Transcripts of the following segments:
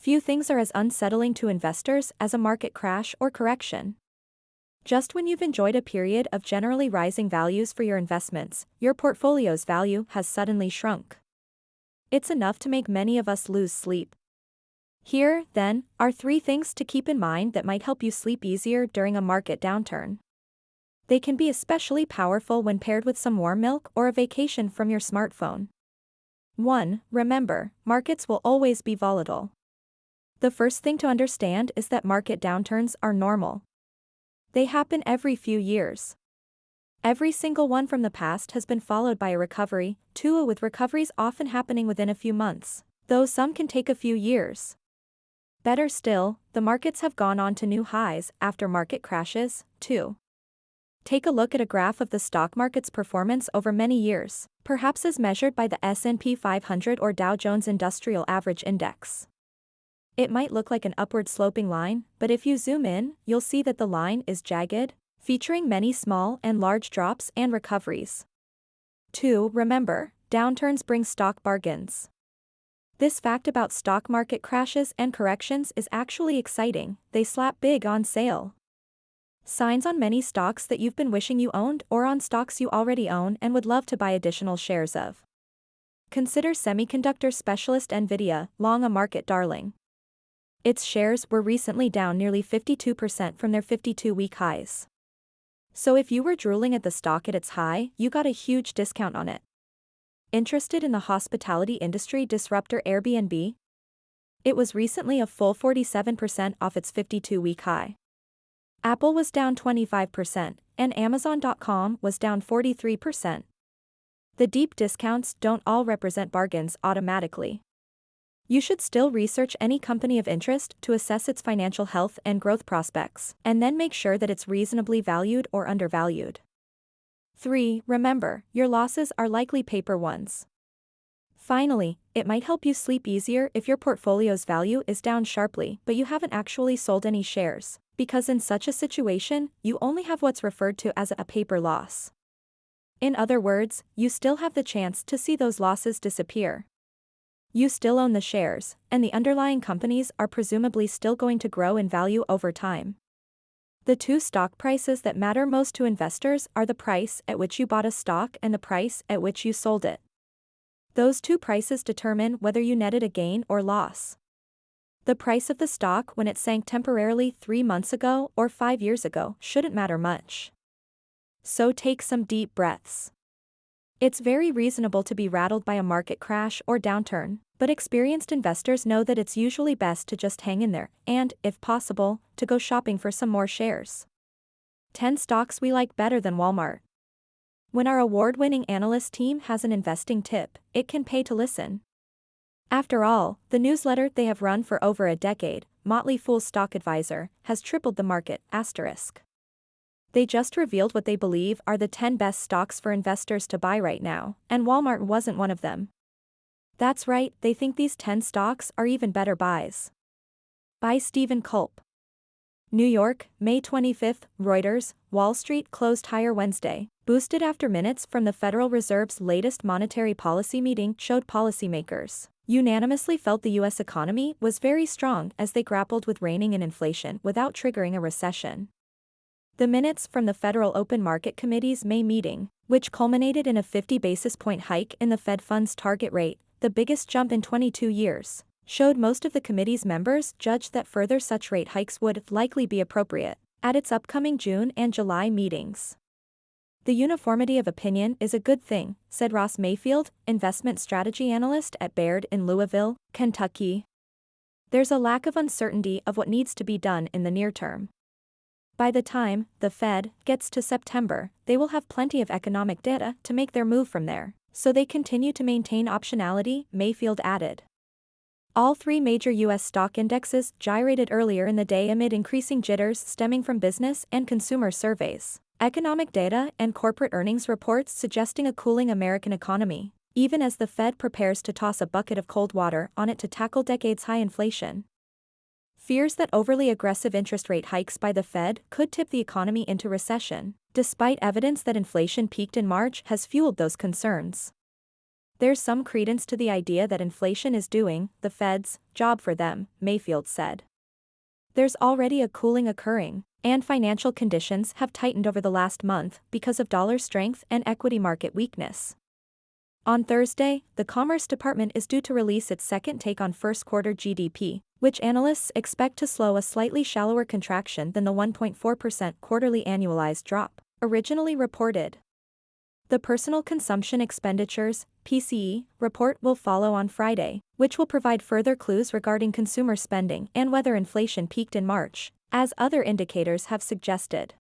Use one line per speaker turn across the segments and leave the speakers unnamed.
Few things are as unsettling to investors as a market crash or correction. Just when you've enjoyed a period of generally rising values for your investments, your portfolio's value has suddenly shrunk. It's enough to make many of us lose sleep. Here, then, are 3 things to keep in mind that might help you sleep easier during a market downturn. They can be especially powerful when paired with some warm milk or a vacation from your smartphone. 1. Remember, markets will always be volatile. The first thing to understand is that market downturns are normal. They happen every few years. Every single one from the past has been followed by a recovery, too, with recoveries often happening within a few months, though some can take a few years. Better still, the markets have gone on to new highs after market crashes, too. Take a look at a graph of the stock market's performance over many years, perhaps as measured by the S&P 500 or Dow Jones Industrial Average Index. It might look like an upward sloping line, but if you zoom in, you'll see that the line is jagged, featuring many small and large drops and recoveries. 2. Remember, downturns bring stock bargains. This fact about stock market crashes and corrections is actually exciting. They slap big on sale. Signs on many stocks that you've been wishing you owned or on stocks you already own and would love to buy additional shares of. Consider semiconductor specialist Nvidia, long a market darling. Its shares were recently down nearly 52% from their 52-week highs. So if you were drooling at the stock at its high, you got a huge discount on it. Interested in the hospitality industry disruptor Airbnb? It was recently a full 47% off its 52-week high. Apple was down 25%, and Amazon.com was down 43%. The deep discounts don't all represent bargains automatically. You should still research any company of interest to assess its financial health and growth prospects, and then make sure that it's reasonably valued or undervalued. 3. Remember, your losses are likely paper ones. Finally, it might help you sleep easier if your portfolio's value is down sharply but you haven't actually sold any shares, because in such a situation, you only have what's referred to as a paper loss. In other words, you still have the chance to see those losses disappear. You still own the shares, and the underlying companies are presumably still going to grow in value over time. The 2 stock prices that matter most to investors are the price at which you bought a stock and the price at which you sold it. Those 2 prices determine whether you netted a gain or loss. The price of the stock when it sank temporarily 3 months ago or 5 years ago shouldn't matter much. So take some deep breaths. It's very reasonable to be rattled by a market crash or downturn, but experienced investors know that it's usually best to just hang in there and, if possible, to go shopping for some more shares. 10 stocks we like better than Walmart. When our award-winning analyst team has an investing tip, it can pay to listen. After all, the newsletter they have run for over a decade, Motley Fool Stock Advisor, has tripled the market, asterisk. They just revealed what they believe are the 10 best stocks for investors to buy right now, and Walmart wasn't one of them. That's right, they think these 10 stocks are even better buys. By Stephen Culp. New York, May 25, Reuters, Wall Street closed higher Wednesday, boosted after minutes from the Federal Reserve's latest monetary policy meeting showed policymakers unanimously felt the U.S. economy was very strong as they grappled with reining in inflation without triggering a recession. The minutes from the Federal Open Market Committee's May meeting, which culminated in a 50 basis point hike in the Fed funds target rate, the biggest jump in 22 years, showed most of the committee's members judged that further such rate hikes would likely be appropriate at its upcoming June and July meetings. The uniformity of opinion is a good thing, said Ross Mayfield, investment strategy analyst at Baird in Louisville, Kentucky. There's a lack of uncertainty of what needs to be done in the near term. By the time the Fed gets to September, they will have plenty of economic data to make their move from there, so they continue to maintain optionality, Mayfield added. All 3 major U.S. stock indexes gyrated earlier in the day amid increasing jitters stemming from business and consumer surveys, economic data and corporate earnings reports suggesting a cooling American economy, even as the Fed prepares to toss a bucket of cold water on it to tackle decades-high inflation. Fears that overly aggressive interest rate hikes by the Fed could tip the economy into recession, despite evidence that inflation peaked in March has fueled those concerns. There's some credence to the idea that inflation is doing the Fed's job for them, Mayfield said. There's already a cooling occurring, and financial conditions have tightened over the last month because of dollar strength and equity market weakness. On Thursday, the Commerce Department is due to release its second take on first quarter GDP, which analysts expect to slow a slightly shallower contraction than the 1.4% quarterly annualized drop originally reported. The Personal Consumption Expenditures (PCE) report will follow on Friday, which will provide further clues regarding consumer spending and whether inflation peaked in March, as other indicators have suggested.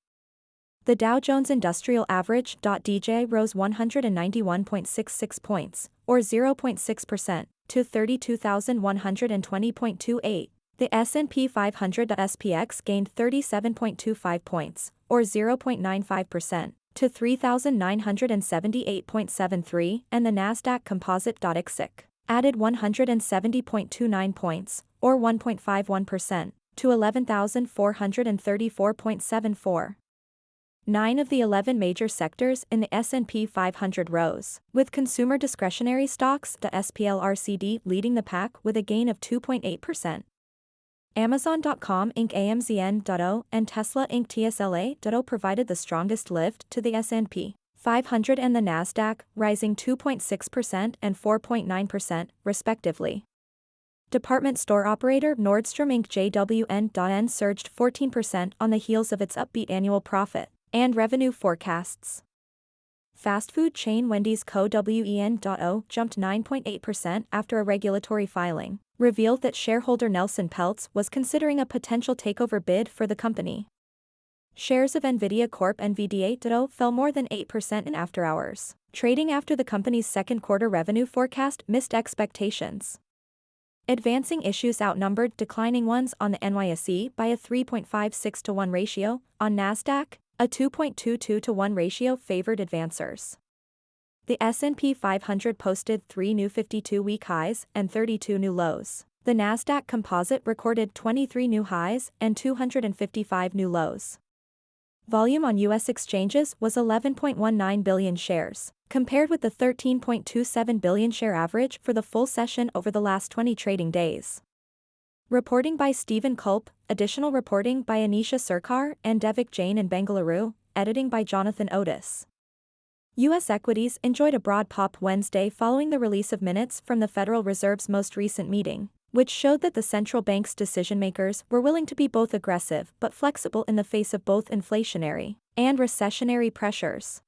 The Dow Jones Industrial Average (DJ) rose 191.66 points, or 0.6%, to 32,120.28. The S&P 500 SPX gained 37.25 points, or 0.95%, to 3,978.73, and the Nasdaq Composite (XIC) added 170.29 points, or 1.51%, to 11,434.74. 9 of the 11 major sectors in the S&P 500 rose, with consumer discretionary stocks, the SPLRCD, leading the pack with a gain of 2.8%. Amazon.com Inc. AMZN.O and Tesla Inc. TSLA.O provided the strongest lift to the S&P 500 and the Nasdaq, rising 2.6% and 4.9%, respectively. Department store operator Nordstrom Inc. JWN.N surged 14% on the heels of its upbeat annual profit and revenue forecasts. Fast food chain Wendy's Co. WEN.O jumped 9.8% after a regulatory filing revealed that shareholder Nelson Peltz was considering a potential takeover bid for the company. Shares of Nvidia Corp. NVDA.O fell more than 8% in after hours, trading after the company's second quarter revenue forecast missed expectations. Advancing issues outnumbered declining ones on the NYSE by a 3.56 to 1 ratio, on Nasdaq, a 2.22 to 1 ratio favored advancers. The S&P 500 posted 3 new 52-week highs and 32 new lows. The Nasdaq Composite recorded 23 new highs and 255 new lows. Volume on U.S. exchanges was 11.19 billion shares, compared with the 13.27 billion share average for the full session over the last 20 trading days. Reporting by Stephen Culp, additional reporting by Anisha Sarkar and Devik Jain in Bengaluru, editing by Jonathan Otis. U.S. equities enjoyed a broad pop Wednesday following the release of minutes from the Federal Reserve's most recent meeting, which showed that the central bank's decision-makers were willing to be both aggressive but flexible in the face of both inflationary and recessionary pressures.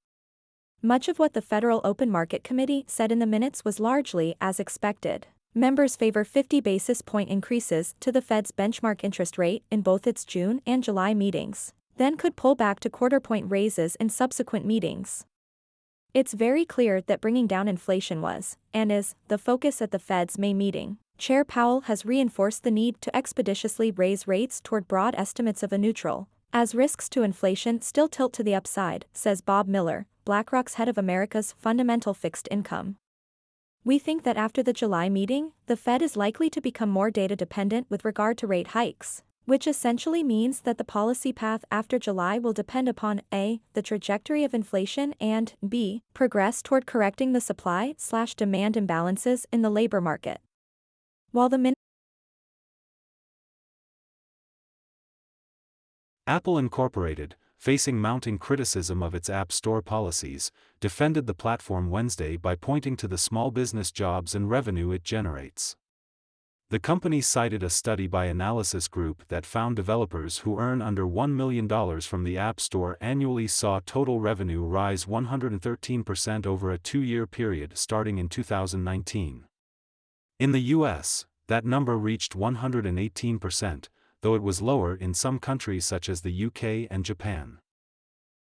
Much of what the Federal Open Market Committee said in the minutes was largely as expected. Members favor 50 basis point increases to the Fed's benchmark interest rate in both its June and July meetings, then could pull back to quarter-point raises in subsequent meetings. It's very clear that bringing down inflation was, and is, the focus at the Fed's May meeting. Chair Powell has reinforced the need to expeditiously raise rates toward broad estimates of a neutral, as risks to inflation still tilt to the upside, says Bob Miller, BlackRock's head of America's fundamental fixed income. We think that after the July meeting, the Fed is likely to become more data-dependent with regard to rate hikes, which essentially means that the policy path after July will depend upon a. the trajectory of inflation and b. progress toward correcting the supply/demand imbalances in the labor market. While the
Apple Incorporated, facing mounting criticism of its App Store policies, defended the platform Wednesday by pointing to the small business jobs and revenue it generates. The company cited a study by Analysis Group that found developers who earn under $1 million from the App Store annually saw total revenue rise 113% over a 2-year period starting in 2019. In the U.S., that number reached 118%, though it was lower in some countries such as the UK and Japan.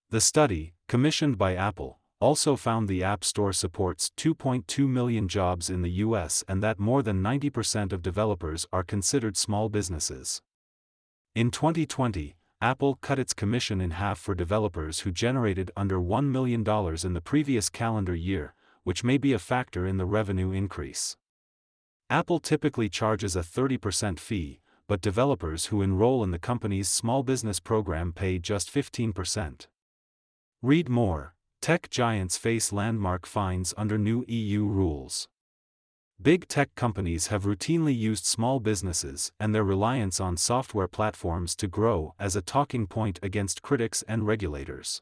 The study, commissioned by Apple, also found the App Store supports 2.2 million jobs in the U.S. and that more than 90% of developers are considered small businesses. In 2020, Apple cut its commission in half for developers who generated under $1 million in the previous calendar year, which may be a factor in the revenue increase. Apple typically charges a 30% fee, but developers who enroll in the company's small business program pay just 15%. Read more. Tech giants face landmark fines under new EU rules. Big tech companies have routinely used small businesses and their reliance on software platforms to grow as a talking point against critics and regulators.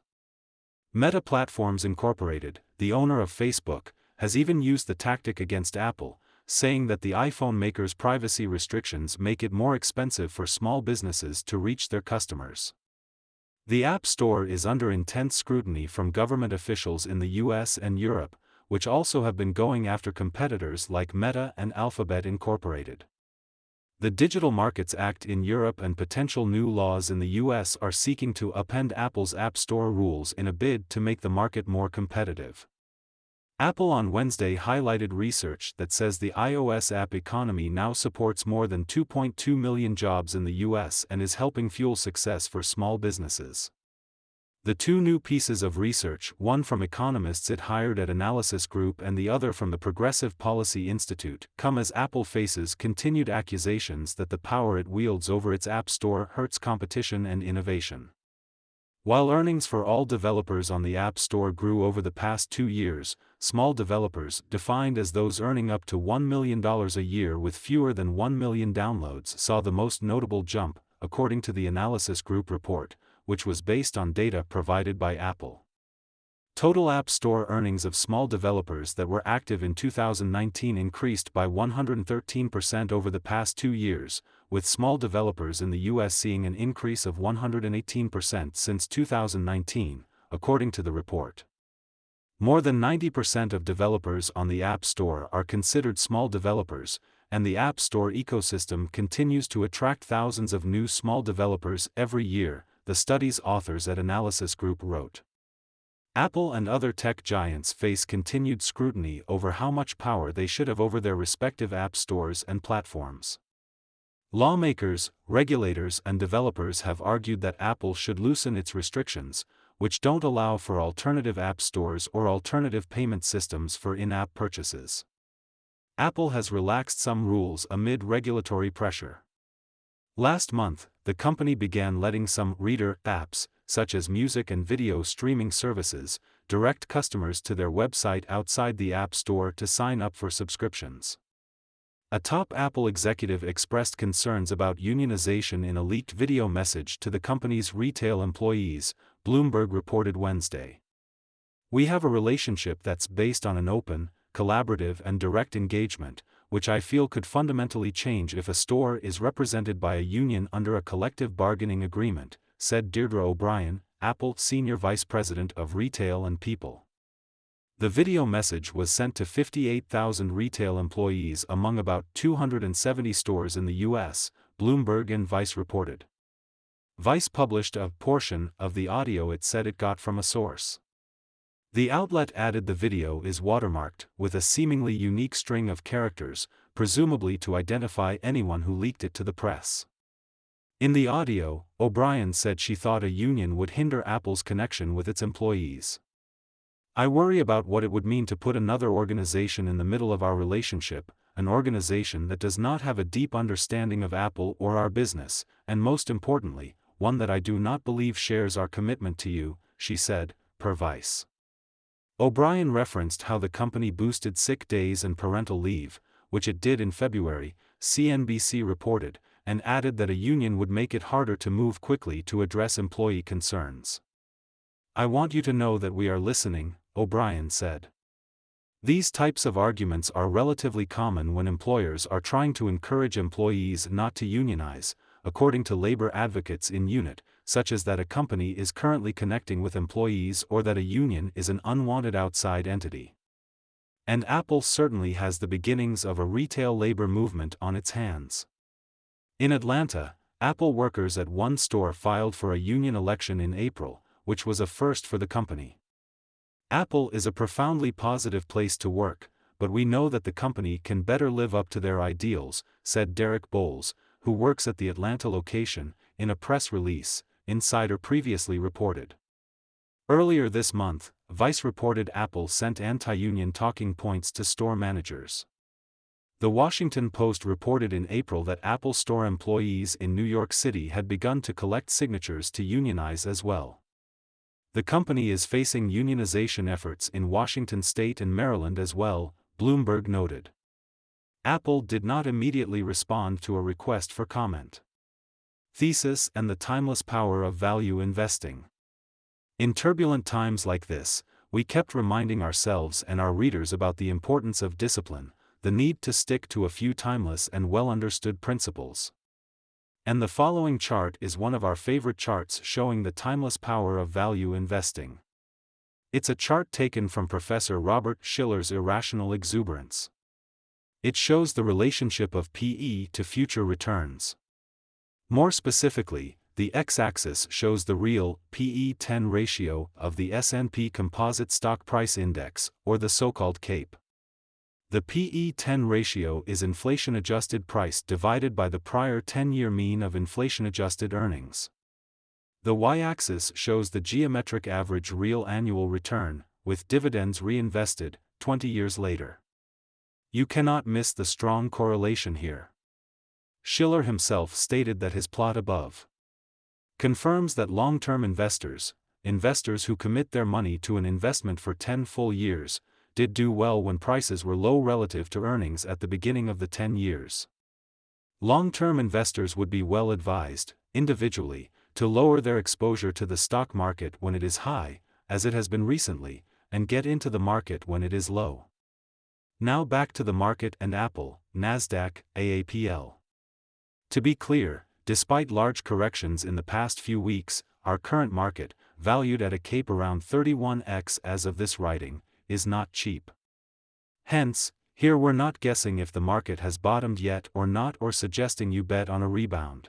Meta Platforms Incorporated, the owner of Facebook, has even used the tactic against Apple, saying that the iPhone maker's privacy restrictions make it more expensive for small businesses to reach their customers. The App Store is under intense scrutiny from government officials in the US and Europe, which also have been going after competitors like Meta and Alphabet Incorporated. The Digital Markets Act in Europe and potential new laws in the US are seeking to upend Apple's App Store rules in a bid to make the market more competitive. Apple on Wednesday highlighted research that says the iOS app economy now supports more than 2.2 million jobs in the US and is helping fuel success for small businesses. The two new pieces of research, one from economists it hired at Analysis Group and the other from the Progressive Policy Institute, come as Apple faces continued accusations that the power it wields over its App Store hurts competition and innovation. While earnings for all developers on the App Store grew over the past 2 years, small developers, defined as those earning up to $1 million a year with fewer than 1 million downloads, saw the most notable jump, according to the Analysis Group report, which was based on data provided by Apple. Total App Store earnings of small developers that were active in 2019 increased by 113% over the past 2 years, with small developers in the US seeing an increase of 118% since 2019, according to the report. More than 90% of developers on the App Store are considered small developers, and the App Store ecosystem continues to attract thousands of new small developers every year, the study's authors at Analysis Group wrote. Apple and other tech giants face continued scrutiny over how much power they should have over their respective app stores and platforms. Lawmakers, regulators and developers have argued that Apple should loosen its restrictions, which don't allow for alternative app stores or alternative payment systems for in-app purchases. Apple has relaxed some rules amid regulatory pressure. Last month, the company began letting some reader apps, such as music and video streaming services, direct customers to their website outside the App Store to sign up for subscriptions. A top Apple executive expressed concerns about unionization in a leaked video message to the company's retail employees, Bloomberg reported Wednesday. "We have a relationship that's based on an open, collaborative and direct engagement, which I feel could fundamentally change if a store is represented by a union under a collective bargaining agreement," said Deirdre O'Brien, Apple Senior Vice President of Retail and People. The video message was sent to 58,000 retail employees among about 270 stores in the U.S., Bloomberg and Vice reported. Vice published a portion of the audio it said it got from a source. The outlet added the video is watermarked, with a seemingly unique string of characters, presumably to identify anyone who leaked it to the press. In the audio, O'Brien said she thought a union would hinder Apple's connection with its employees. "I worry about what it would mean to put another organization in the middle of our relationship, an organization that does not have a deep understanding of Apple or our business, and most importantly, one that I do not believe shares our commitment to you," she said, per Vice. O'Brien referenced how the company boosted sick days and parental leave, which it did in February, CNBC reported, and added that a union would make it harder to move quickly to address employee concerns. "I want you to know that we are listening," O'Brien said. These types of arguments are relatively common when employers are trying to encourage employees not to unionize, according to labor advocates in unit, such as that a company is currently connecting with employees or that a union is an unwanted outside entity. And Apple certainly has the beginnings of a retail labor movement on its hands. In Atlanta, Apple workers at one store filed for a union election in April, which was a first for the company. "Apple is a profoundly positive place to work, but we know that the company can better live up to their ideals," said Derek Bowles, who works at the Atlanta location, in a press release, Insider previously reported. Earlier this month, Vice reported Apple sent anti-union talking points to store managers. The Washington Post reported in April that Apple Store employees in New York City had begun to collect signatures to unionize as well. The company is facing unionization efforts in Washington state and Maryland as well, Bloomberg noted. Apple did not immediately respond to a request for comment. Thesis and the timeless power of value investing. In turbulent times like this, we kept reminding ourselves and our readers about the importance of discipline, the need to stick to a few timeless and well-understood principles. And the following chart is one of our favorite charts showing the timeless power of value investing. It's a chart taken from Professor Robert Shiller's Irrational Exuberance. It shows the relationship of PE to future returns. More specifically, the x-axis shows the real PE-10 ratio of the S&P Composite Stock Price Index, or the so-called CAPE. The PE-10 ratio is inflation-adjusted price divided by the prior 10-year mean of inflation-adjusted earnings. The y-axis shows the geometric average real annual return, with dividends reinvested, 20 years later. You cannot miss the strong correlation here. Shiller himself stated that his plot above confirms that long-term investors who commit their money to an investment for 10 full years, did do well when prices were low relative to earnings at the beginning of the 10 years. Long-term investors would be well advised, individually, to lower their exposure to the stock market when it is high, as it has been recently, and get into the market when it is low. Now back to the market and Apple, Nasdaq, AAPL. To be clear, despite large corrections in the past few weeks, our current market, valued at a CAPE around 31x as of this writing, is not cheap. Hence, here we're not guessing if the market has bottomed yet or not, or suggesting you bet on a rebound.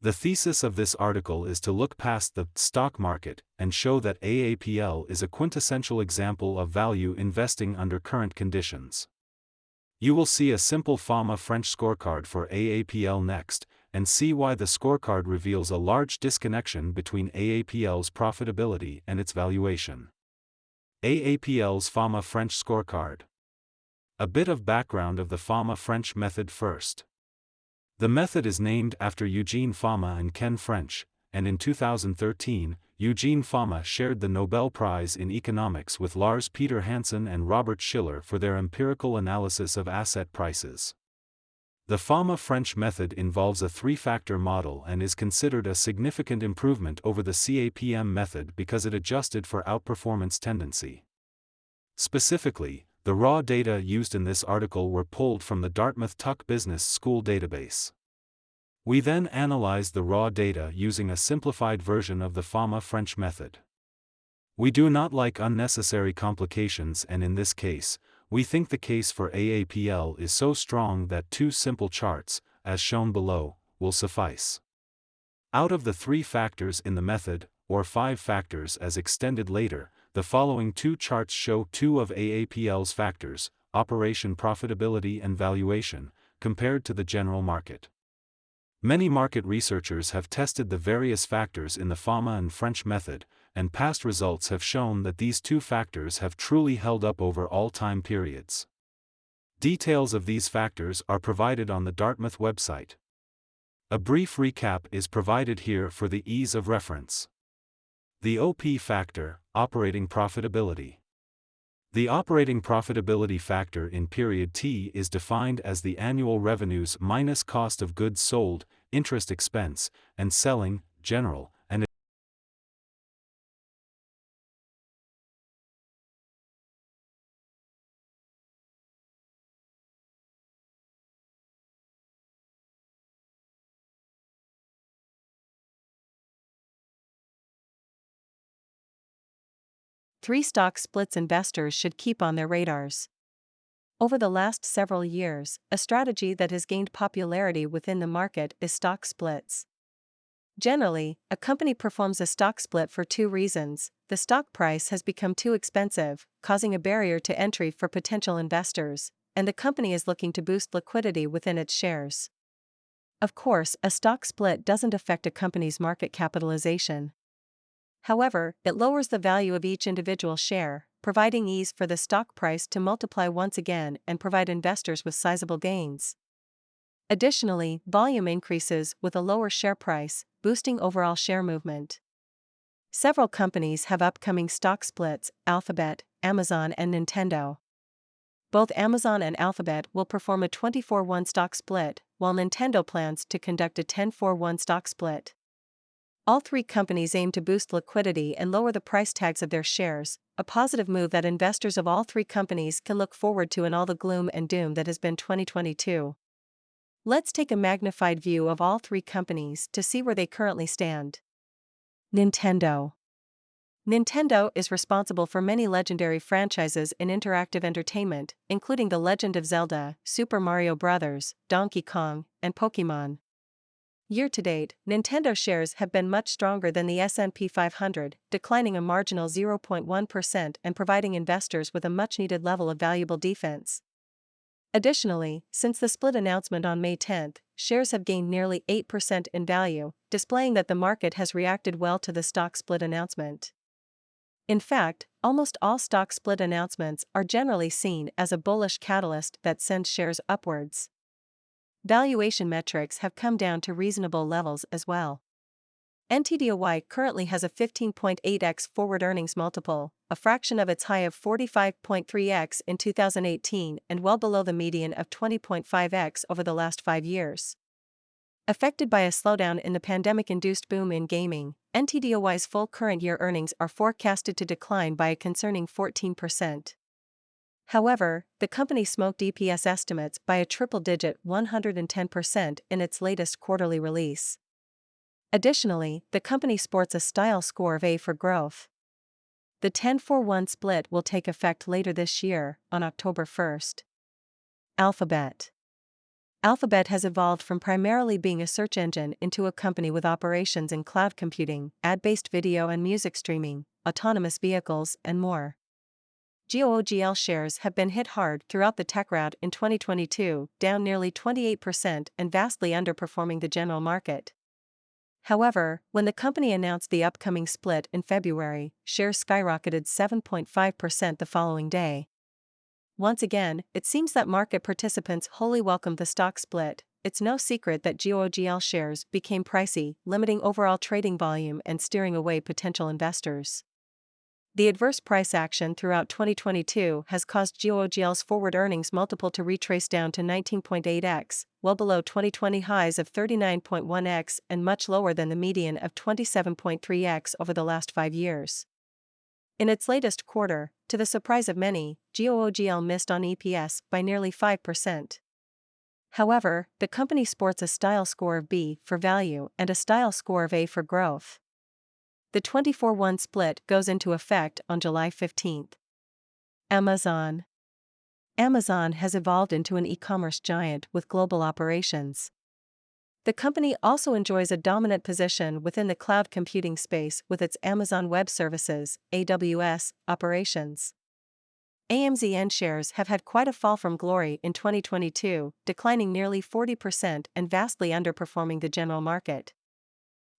The thesis of this article is to look past the stock market and show that AAPL is a quintessential example of value investing under current conditions. You will see a simple FAMA French scorecard for AAPL next, and see why the scorecard reveals a large disconnection between AAPL's profitability and its valuation. AAPL's FAMA French scorecard. A bit of background of the FAMA French method first. The method is named after Eugene Fama and Ken French, and in 2013, Eugene Fama shared the Nobel Prize in Economics with Lars Peter Hansen and Robert Shiller for their empirical analysis of asset prices. The FAMA French method involves a three-factor model and is considered a significant improvement over the CAPM method because it adjusted for outperformance tendency. Specifically, the raw data used in this article were pulled from the Dartmouth Tuck Business School database. We then analyzed the raw data using a simplified version of the FAMA French method. We do not like unnecessary complications, and in this case, we think the case for AAPL is so strong that two simple charts, as shown below, will suffice. Out of the 3 factors in the method, or 5 factors as extended later, the following 2 charts show 2 of AAPL's factors, operation profitability and valuation, compared to the general market. Many market researchers have tested the various factors in the FAMA and French method, and past results have shown that these 2 factors have truly held up over all time periods. Details of these factors are provided on the Dartmouth website. A brief recap is provided here for the ease of reference. The OP factor, operating profitability. The operating profitability factor in period T is defined as the annual revenues minus cost of goods sold, interest expense, and selling, general, and
Three stock splits investors should keep on their radars. Over the last several years, a strategy that has gained popularity within the market is stock splits. Generally, a company performs a stock split for 2 reasons. The stock price has become too expensive, causing a barrier to entry for potential investors, and the company is looking to boost liquidity within its shares. Of course, a stock split doesn't affect a company's market capitalization. However, it lowers the value of each individual share, providing ease for the stock price to multiply once again and provide investors with sizable gains. Additionally, volume increases with a lower share price, boosting overall share movement. Several companies have upcoming stock splits: Alphabet, Amazon, and Nintendo. Both Amazon and Alphabet will perform a 24-1 stock split, while Nintendo plans to conduct a 10-4-1 stock split. All three companies aim to boost liquidity and lower the price tags of their shares, a positive move that investors of all three companies can look forward to in all the gloom and doom that has been 2022. Let's take a magnified view of all three companies to see where they currently stand. Nintendo. Nintendo is responsible for many legendary franchises in interactive entertainment, including The Legend of Zelda, Super Mario Bros., Donkey Kong, and Pokémon. Year-to-date, Nintendo shares have been much stronger than the S&P 500, declining a marginal 0.1% and providing investors with a much-needed level of valuable defense. Additionally, since the split announcement on May 10, shares have gained nearly 8% in value, displaying that the market has reacted well to the stock split announcement. In fact, almost all stock split announcements are generally seen as a bullish catalyst that sends shares upwards. Valuation metrics have come down to reasonable levels as well. NTDOY currently has a 15.8x forward earnings multiple, a fraction of its high of 45.3x in 2018 and well below the median of 20.5x over the last 5 years. Affected by a slowdown in the pandemic-induced boom in gaming, NTDOY's full current year earnings are forecasted to decline by a concerning 14%. However, the company smoked EPS estimates by a triple-digit 110% in its latest quarterly release. Additionally, the company sports a style score of A for growth. The 10-4-1 split will take effect later this year, on October 1st. Alphabet. Alphabet has evolved from primarily being a search engine into a company with operations in cloud computing, ad-based video and music streaming, autonomous vehicles, and more. GOOGL shares have been hit hard throughout the tech rout in 2022, down nearly 28% and vastly underperforming the general market. However, when the company announced the upcoming split in February, shares skyrocketed 7.5% the following day. Once again, it seems that market participants wholly welcomed the stock split. It's no secret that GOOGL shares became pricey, limiting overall trading volume and steering away potential investors. The adverse price action throughout 2022 has caused GOOGL's forward earnings multiple to retrace down to 19.8x, well below 2020 highs of 39.1x and much lower than the median of 27.3x over the last 5 years. In its latest quarter, to the surprise of many, GOOGL missed on EPS by nearly 5%. However, the company sports a style score of B for value and a style score of A for growth. The 24-1 split goes into effect on July 15. Amazon. Amazon has evolved into an e-commerce giant with global operations. The company also enjoys a dominant position within the cloud computing space with its Amazon Web Services (AWS) operations. AMZN shares have had quite a fall from glory in 2022, declining nearly 40% and vastly underperforming the general market.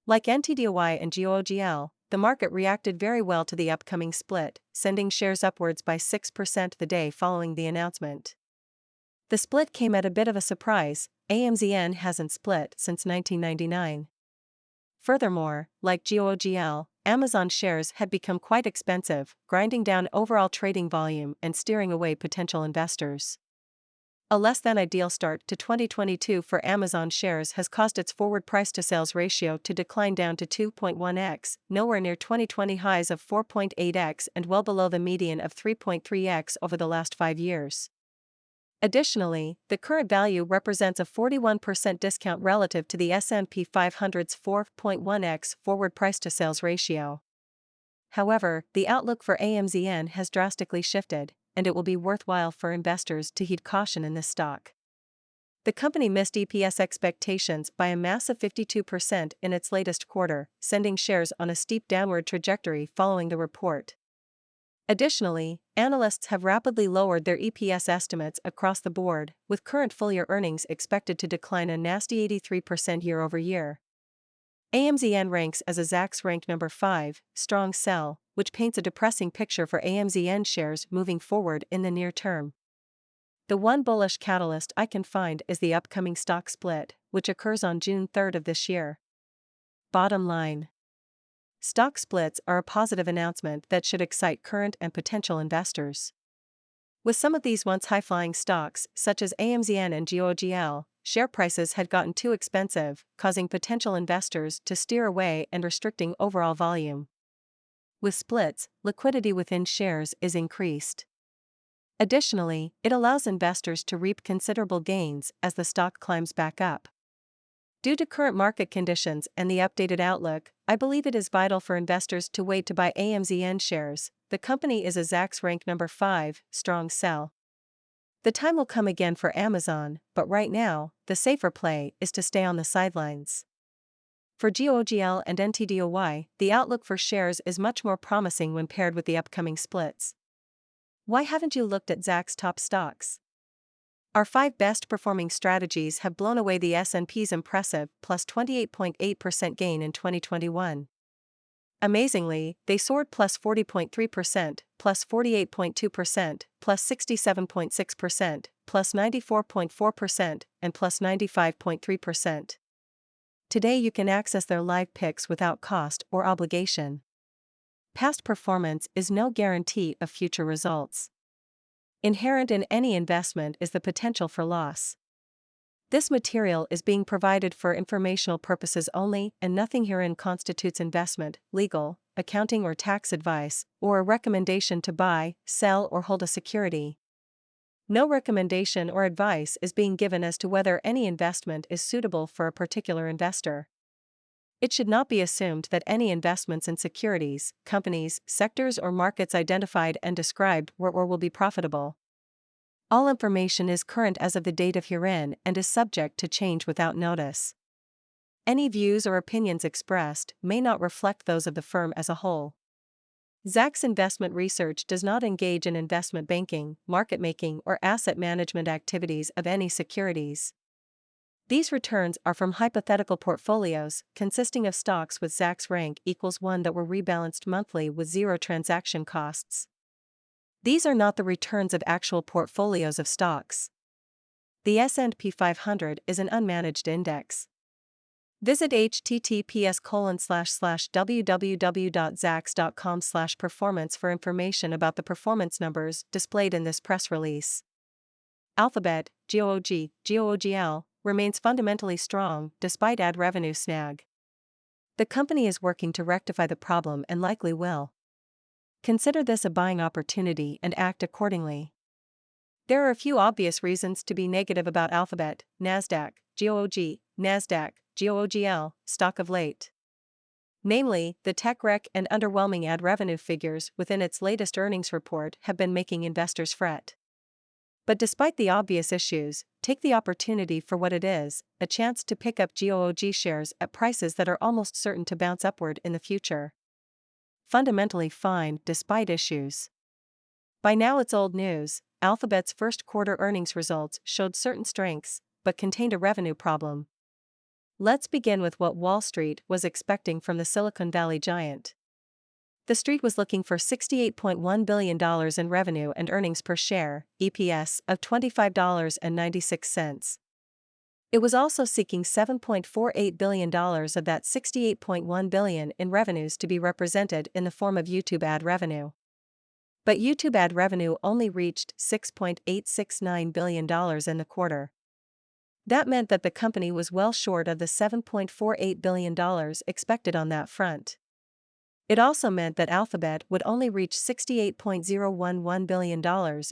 Like NTDOY and GOOGL, the market reacted very well to the upcoming split, sending shares upwards by 6% the day following the announcement. The split came at a bit of a surprise. AMZN hasn't split since 1999. Furthermore, like GOOGL, Amazon shares had become quite expensive, grinding down overall trading volume and steering away potential investors. A less-than-ideal start to 2022 for Amazon shares has caused its forward price-to-sales ratio to decline down to 2.1x, nowhere near 2020 highs of 4.8x and well below the median of 3.3x over the last 5 years. Additionally, the current value represents a 41% discount relative to the S&P 500's 4.1x forward price-to-sales ratio. However, the outlook for AMZN has drastically shifted, and it will be worthwhile for investors to heed caution in this stock. The company missed EPS expectations by a massive 52% in its latest quarter, sending shares on a steep downward trajectory following the report. Additionally, analysts have rapidly lowered their EPS estimates across the board, with current full-year earnings expected to decline a nasty 83% year-over-year. AMZN ranks as a Zacks ranked number 5, strong sell, which paints a depressing picture for AMZN shares moving forward in the near term. The one bullish catalyst I can find is the upcoming stock split, which occurs on June 3 of this year. Bottom line. Stock splits are a positive announcement that should excite current and potential investors. With some of these once high-flying stocks, such as AMZN and GOGL, share prices had gotten too expensive, causing potential investors to steer away and restricting overall volume. With splits, liquidity within shares is increased. Additionally, it allows investors to reap considerable gains as the stock climbs back up. Due to current market conditions and the updated outlook, I believe it is vital for investors to wait to buy AMZN shares. The company is a Zacks rank number 5, strong sell. The time will come again for Amazon, but right now, the safer play is to stay on the sidelines. For GOGL and NTDOY, the outlook for shares is much more promising when paired with the upcoming splits. Why haven't you looked at Zacks top stocks? Our 5 best performing strategies have blown away the S&P's impressive plus 28.8% gain in 2021. Amazingly, they soared plus 40.3%, plus 48.2%, plus 67.6%, plus 94.4%, and plus 95.3%. Today you can access their live picks without cost or obligation. Past performance is no guarantee of future results. Inherent in any investment is the potential for loss. This material is being provided for informational purposes only, and nothing herein constitutes investment, legal, accounting or tax advice, or a recommendation to buy, sell or hold a security. No recommendation or advice is being given as to whether any investment is suitable for a particular investor. It should not be assumed that any investments in securities, companies, sectors or markets identified and described were or will be profitable. All information is current as of the date of herein and is subject to change without notice. Any views or opinions expressed may not reflect those of the firm as a whole. Zacks Investment Research does not engage in investment banking, market making or asset management activities of any securities. These returns are from hypothetical portfolios, consisting of stocks with Zacks rank equals 1 that were rebalanced monthly with 0 transaction costs. These are not the returns of actual portfolios of stocks. The S&P 500 is an unmanaged index. Visit https://www.zacks.com/performance for information about the performance numbers displayed in this press release. Alphabet, GOGL, remains fundamentally strong despite ad revenue snag. The company is working to rectify the problem and likely will. Consider this a buying opportunity and act accordingly. There are a few obvious reasons to be negative about Alphabet, NASDAQ, GOGL, stock of late. Namely, the tech wreck and underwhelming ad revenue figures within its latest earnings report have been making investors fret. But despite the obvious issues, take the opportunity for what it is, a chance to pick up GOG shares at prices that are almost certain to bounce upward in the future. Fundamentally fine despite issues. By now it's old news. Alphabet's first quarter earnings results showed certain strengths, but contained a revenue problem. Let's begin with what Wall Street was expecting from the Silicon Valley giant. The street was looking for $68.1 billion in revenue and earnings per share, EPS, of $25.96. It was also seeking $7.48 billion of that $68.1 billion in revenues to be represented in the form of YouTube ad revenue. But YouTube ad revenue only reached $6.869 billion in the quarter. That meant that the company was well short of the $7.48 billion expected on that front. It also meant that Alphabet would only reach $68.011 billion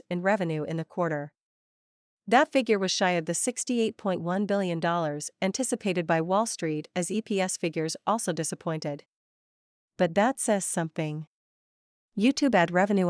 in revenue in the quarter. That figure was shy of the $68.1 billion anticipated by Wall Street, as EPS figures also disappointed. But that says something. YouTube ad revenue